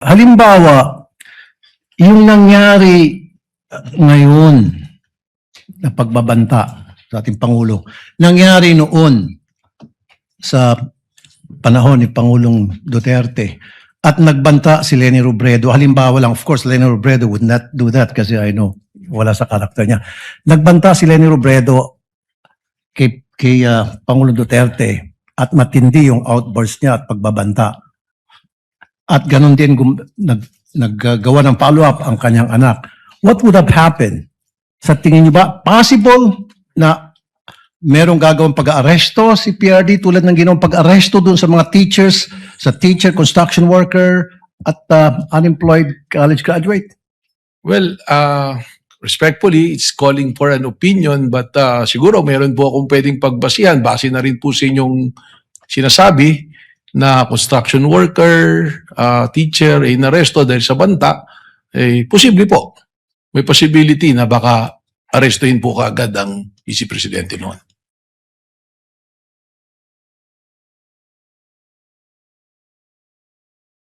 Halimbawa, yung nangyari ngayon na pagbabanta sa ating Pangulo, nangyari noon sa panahon ni Pangulong Duterte at nagbanta si Leni Robredo. Halimbawa lang, of course, Leni Robredo would not do that kasi I know, wala sa karakter niya. Nagbanta si Leni Robredo kay Pangulong Duterte at matindi yung outburst niya at pagbabanta. At ganun din naggagawa ng follow-up ang kanyang anak. What would have happened? Sa tingin niyo ba, possible na merong gagawang pag-aaresto si PRD tulad ng ginawang pag-aaresto dun sa mga teachers, sa teacher, construction worker, at unemployed college graduate? Well, respectfully, it's calling for an opinion but siguro meron po akong pwedeng pagbasihan. Base na rin po sa inyong sinasabi na construction worker, teacher, inaresto dahil sa banta, posible po. May possibility na baka arestuhin po kaagad ang Vice Presidente noon.